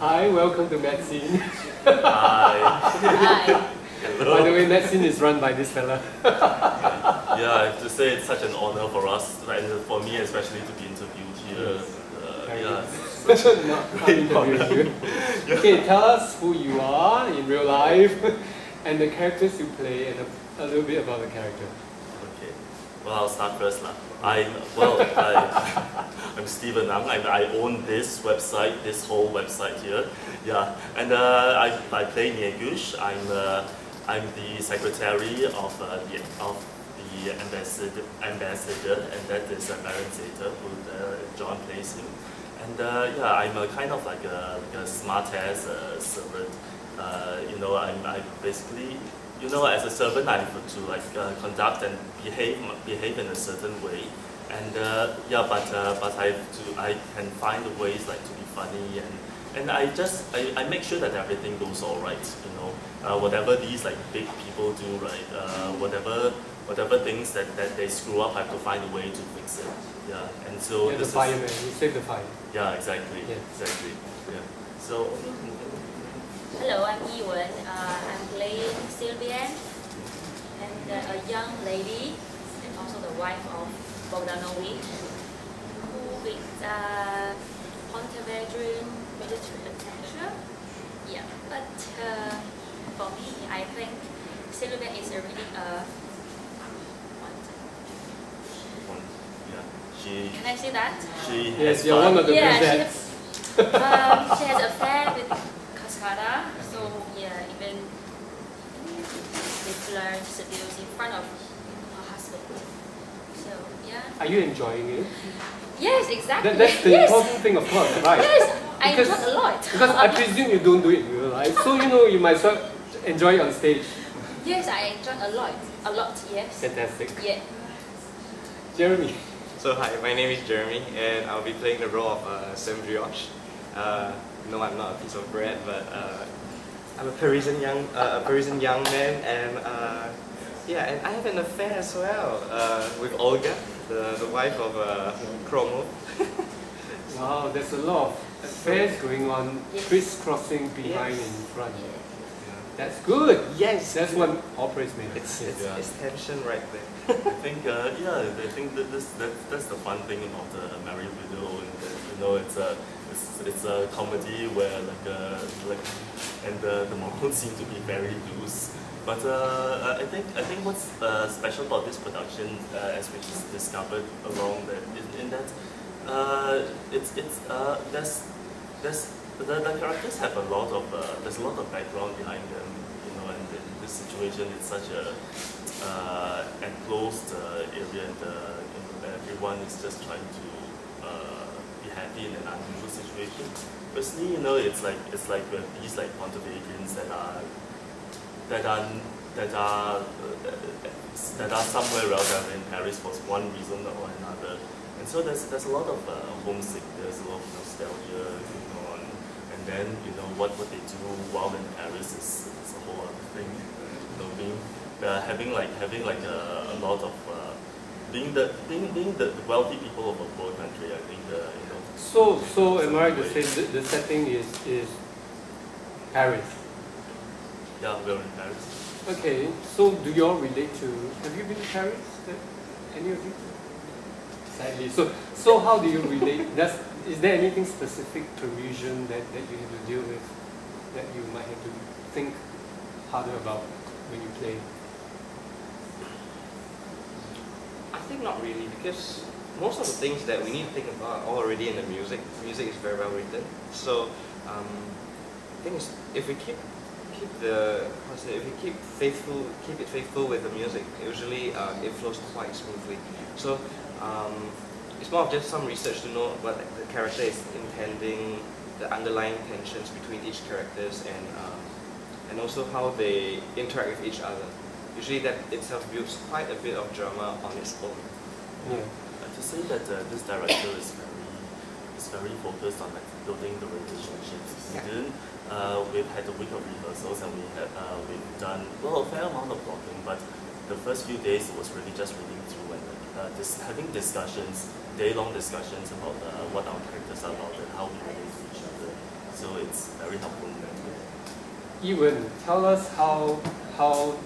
Hi, welcome to Medicine. Hi. Hi. By the way, Medicine is run by this fella. Yeah, I have to say it's such an honor for us, and for me especially, to be interviewed here. Not interviewing you. Okay, tell us who you are in real life and the characters you play, and a little bit about the character. Okay. Well, I'll start first lah. I'm Stephen Ang. I own this website, this whole website here. Yeah, and I play Niegush. I'm the secretary of the ambassador, and that is Baron Zeta, who John plays him. And yeah, I'm a kind of like a smart-ass servant. You know, I basically, you know, as a servant, I have to like conduct and behave in a certain way. And yeah, but I can find ways like to be funny, and I make sure that everything goes all right. You know, whatever these like big people do, right? Whatever things that they screw up, I have to find a way to fix it. Yeah, and so You're this the fireman. You save the fire. Yeah, exactly. Yeah. Exactly. Yeah. So. Hello, I'm Yiwen. I'm playing Sylvian, and a young lady, and also the wife of Bogdanovic, who is Pontevedran military attaché. Yeah, but for me, I think Sylvian is a really Can I say that? Yes, you're one of the presents. She has an affair with Cascada, so yeah, even they flirt, seduce in front of her husband. So yeah. Are you enjoying it? Yes, exactly. That's the important thing, of course, right? Yes, I enjoy a lot. Because I presume you don't do it in real life, so you know you might as well enjoy it on stage. Yes, I enjoy a lot. A lot, yes. Fantastic. Yeah. Jeremy. So hi, my name is Jeremy, and I'll be playing the role of Sam Brioche. No, I'm not a piece of bread, but I'm a Parisian young man, and yeah, and I have an affair as well with Olga, the wife of Chromo. Wow, there's a lot of affairs going on, crisscrossing behind and in front. Yeah. That's good. Yes, that's what opera's made. It's tension right there. I think yeah, I think that's the fun thing about Married Widow, and you know it's a comedy where and the morals seem to be very loose. But I think what's special about this production, as we just discovered along that, in that the characters have a lot of there's a lot of background behind them, you know, and in this situation it's such a enclosed area, and you know, everyone is just trying to be happy in an unusual situation. Firstly, you know, it's like these like Pontevedans that are somewhere else in Paris for one reason or another, and so there's a lot of homesickness, a lot of nostalgia, you know, and then you know what they do while in Paris is a whole other thing. You know, having a lot of being the wealthy people of a poor country. I think you know. So am I right to say the setting is Paris? Yeah, we're in Paris. Okay, so do you all relate to? Have you been to Paris? Any of you? Sadly. So how do you relate? Is there anything specific Parisian that you have to deal with that you might have to think harder about when you play? I think not really, because most of the things that we need to think about are already in the music. Music is very well written, so I think if we keep it faithful with the music, usually it flows quite smoothly. So it's more of just some research to know what the character is intending, the underlying tensions between each characters, and also how they interact with each other. Usually that itself builds quite a bit of drama on its own. Yeah. To say that this director is very focused on like building the relationships. We've had a week of rehearsals, and we've done a fair amount of blocking, but the first few days it was really just reading through and having discussions, day-long discussions about what our characters are about and how we relate to each other. So it's very helpful. Yiwen, tell us how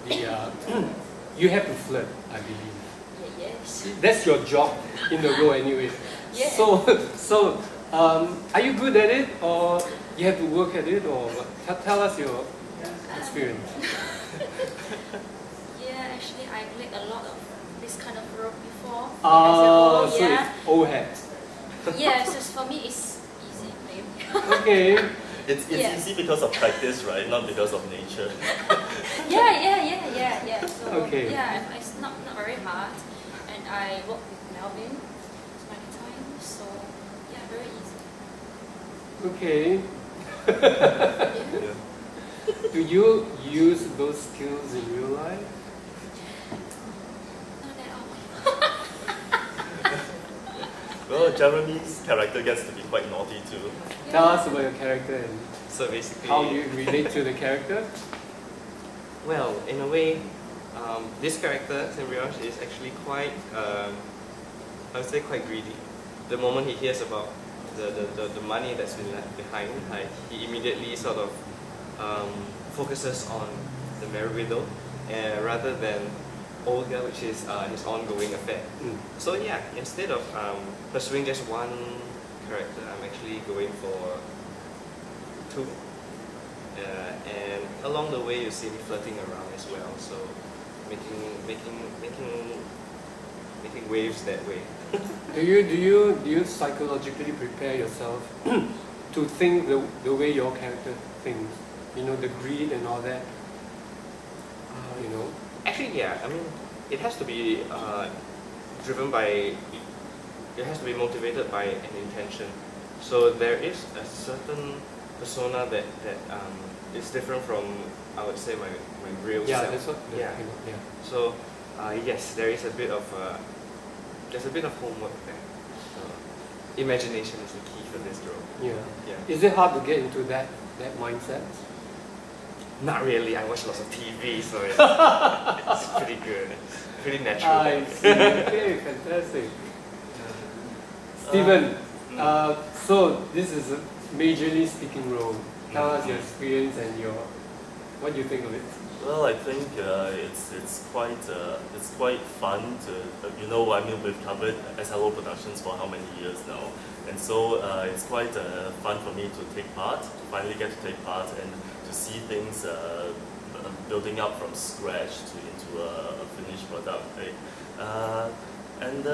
the you have to flirt, I believe. Yes. That's your job in the role anyway. Yeah. So are you good at it, or you have to work at it, or what? Tell us your experience. Yeah, actually I played a lot of this kind of role before. Oh, As a so role, it's old hat. yeah, so for me it's easy, maybe. Okay. It's Yeah. easy because of practice, right? Not because of nature. Yeah. So Okay. yeah, it's not very hard, and I work with Melvin many times, so yeah, very easy. Okay. Yeah. Yeah. Do you use those skills in real life? Not at all. Well, Jeremy's character gets to be quite naughty too. Tell us about your character and So basically, how you relate to the character. well, in a way, this character, Sembrios, is actually quite, I would say quite greedy. The moment he hears about the money that's been left behind, like, he immediately sort of focuses on the married widow rather than Olga, which is his ongoing affair. Mm. So yeah, instead of pursuing just one character, I'm actually going for two. And along the way, you see me flirting around as well. So making waves that way. Do you psychologically prepare yourself to think the way your character thinks? You know, the greed and all that. You know. Actually, yeah. I mean, it has to be driven by. It has to be motivated by an intention. So there is a certain persona that is different from, I would say, my real Yeah, self. that's what. Yeah. Yeah. So yes, there is a bit of there's a bit of homework there. Imagination is the key for this role. Yeah. Yeah. Is it hard to get into that mindset? Not really. I watch lots of TV, so it's pretty good. It's pretty natural. I see. Okay, fantastic. Stephen, so this is a majorly speaking role. Tell us your experience and what you think of it. Well, I think it's quite fun to I mean, we've covered SLO productions for how many years now, and so it's quite fun for me to take part, to finally get to take part and to see things building up from scratch into a finished product. Right? And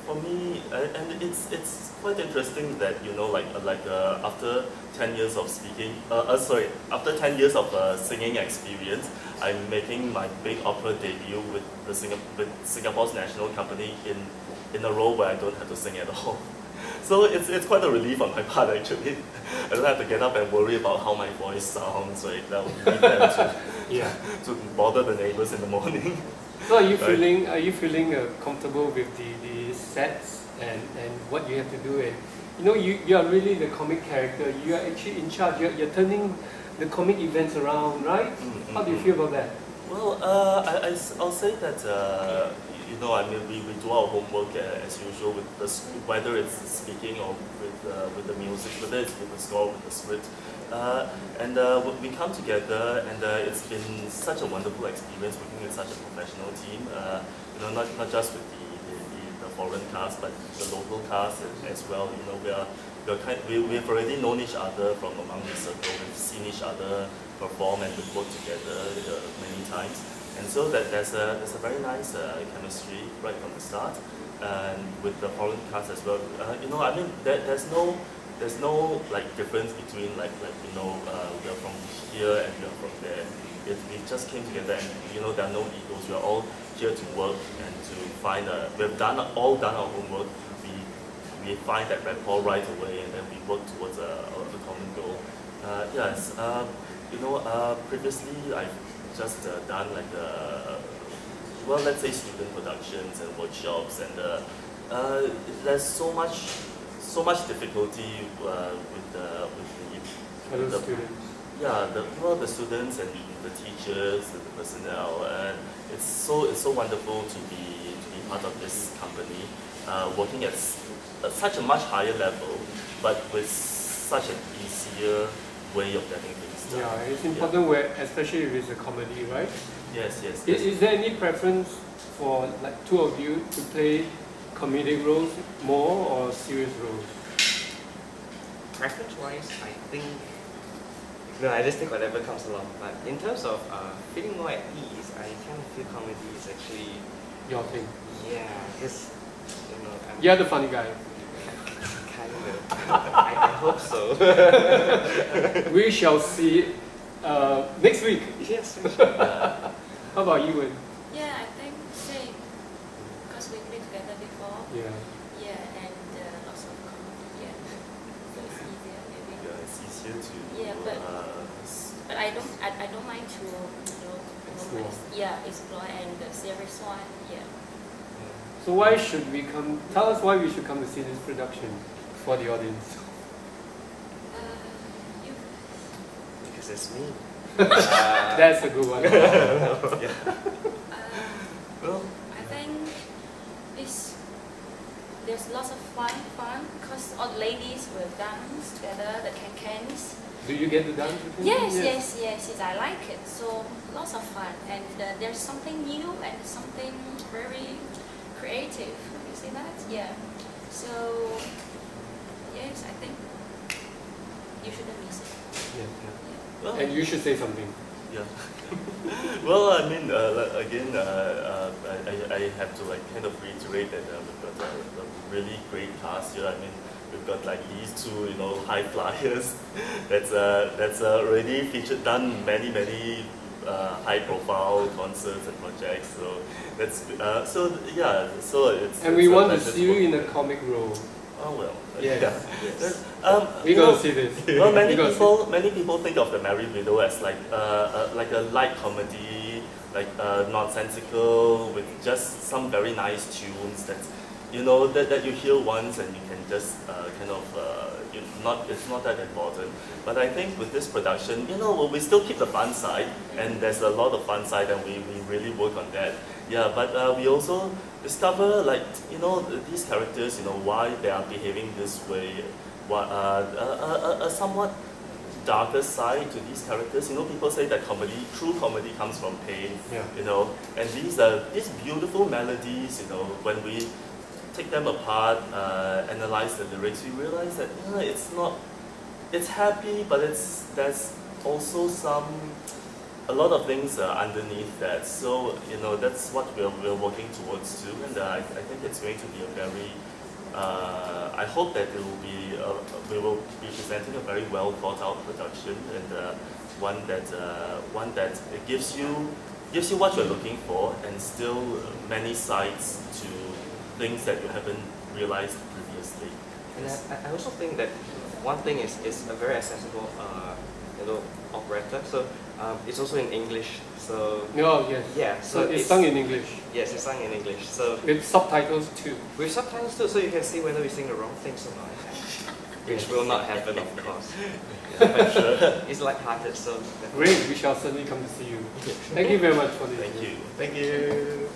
for me, and it's quite interesting that after 10 years of after 10 years of singing experience, I'm making my big opera debut with Singapore's national company in a role where I don't have to sing at all. So it's quite a relief on my part actually. I don't have to get up and worry about how my voice sounds. Right, that would lead them to bother the neighbors in the morning. So are you feeling comfortable with the sets and what you have to do, and you are really the comic character. You are actually in charge. You're turning the comic events around, right? Mm-hmm. How do you feel about that? Well, I'll say that I mean we do our homework as usual with whether it's speaking or with the music, whether it's with the score, with the script. And we come together, and it's been such a wonderful experience working with such a professional team. Not just with the foreign cast, but the local cast as well. We've already known each other from among the circle. We've seen each other perform and we've worked together many times, and so that there's a very nice chemistry right from the start, and with the foreign cast as well. I mean there's no like difference between we're from here and we're from there. We just came together, and there are no egos. We're all here to work and to find we've all done our homework. We find that rapport right away, and then we work towards a common goal. Yes, previously I've just done let's say student productions and workshops, and there's so much difficulty with the students. Yeah, the students and the teachers and the personnel, and it's so wonderful to be part of this company, working at such a much higher level, but with such an easier way of getting things done. Yeah, it's important where, especially if it's a comedy, right? Yes, yes. Is there any preference for like two of you to play comedic roles more or serious roles? Preference-wise, I think, no, I just take whatever comes along. But in terms of feeling more at ease, I kind of feel comedy is actually, Your thing. yeah, because, you know, I'm You're the funny guy. kind of, I hope so. We shall see next week. Yes. How about you? Yeah, I think same. Because we played together before. Yeah. Yeah, and lots of comedy. Yeah. So it's easier maybe. Yeah, it's easier to. Yeah, but I don't mind to Explore. explore and the serious one. Yeah. So why should we come? Tell us why we should come to see this production for the audience. You. Because it's me. That's a good one. Yeah. Well, I think there's lots of fun because all ladies will dance together, the can-cans. Do you get to dance with him? Yes, I like it. So lots of fun, and there's something new and something very creative. You see that? Yeah. So yes, I think you shouldn't miss it. Yeah. well, And you should say something. yeah. Well, I mean, again, I have to like kind of reiterate that we've got a really great cast here. I mean, we've got like these two, high flyers. that's already done many high-profile concerts and projects. So that's So it's. And it's we a want to pleasure see you work in a with them. comic role. Oh well. Yes. Yeah. We're gonna see this. Well, many We're gonna many people think of The Merry Widow as like a light comedy, like nonsensical with just some very nice tunes that that you hear once and you can just it's not that important. But I think with this production, we still keep the fun side, and there's a lot of fun side, and we really work on that. Yeah, but we also discover these characters, why they are behaving this way, a somewhat darker side to these characters. People say that true comedy comes from pain. Yeah. And these beautiful melodies. When we take them apart, analyze the lyrics, we realize that it's happy, but there's also a lot of things underneath that. So that's what we're working towards too, and I think it's going to be a very. I hope that we will be presenting a very well thought out production, and one that gives you what you're looking for, and still many sides to things that you haven't realized previously. And I also think that one thing is a very accessible operetta. So it's also in English. So Oh yes. yeah. So it's sung in English. Yes, it's sung in English. So With subtitles too. with subtitles too, so you can see whether we sing the wrong things or not. Which will not happen, of course. But it's light-hearted, so Great. We shall certainly come to see you. Thank you very much for this. Thank you. thank you.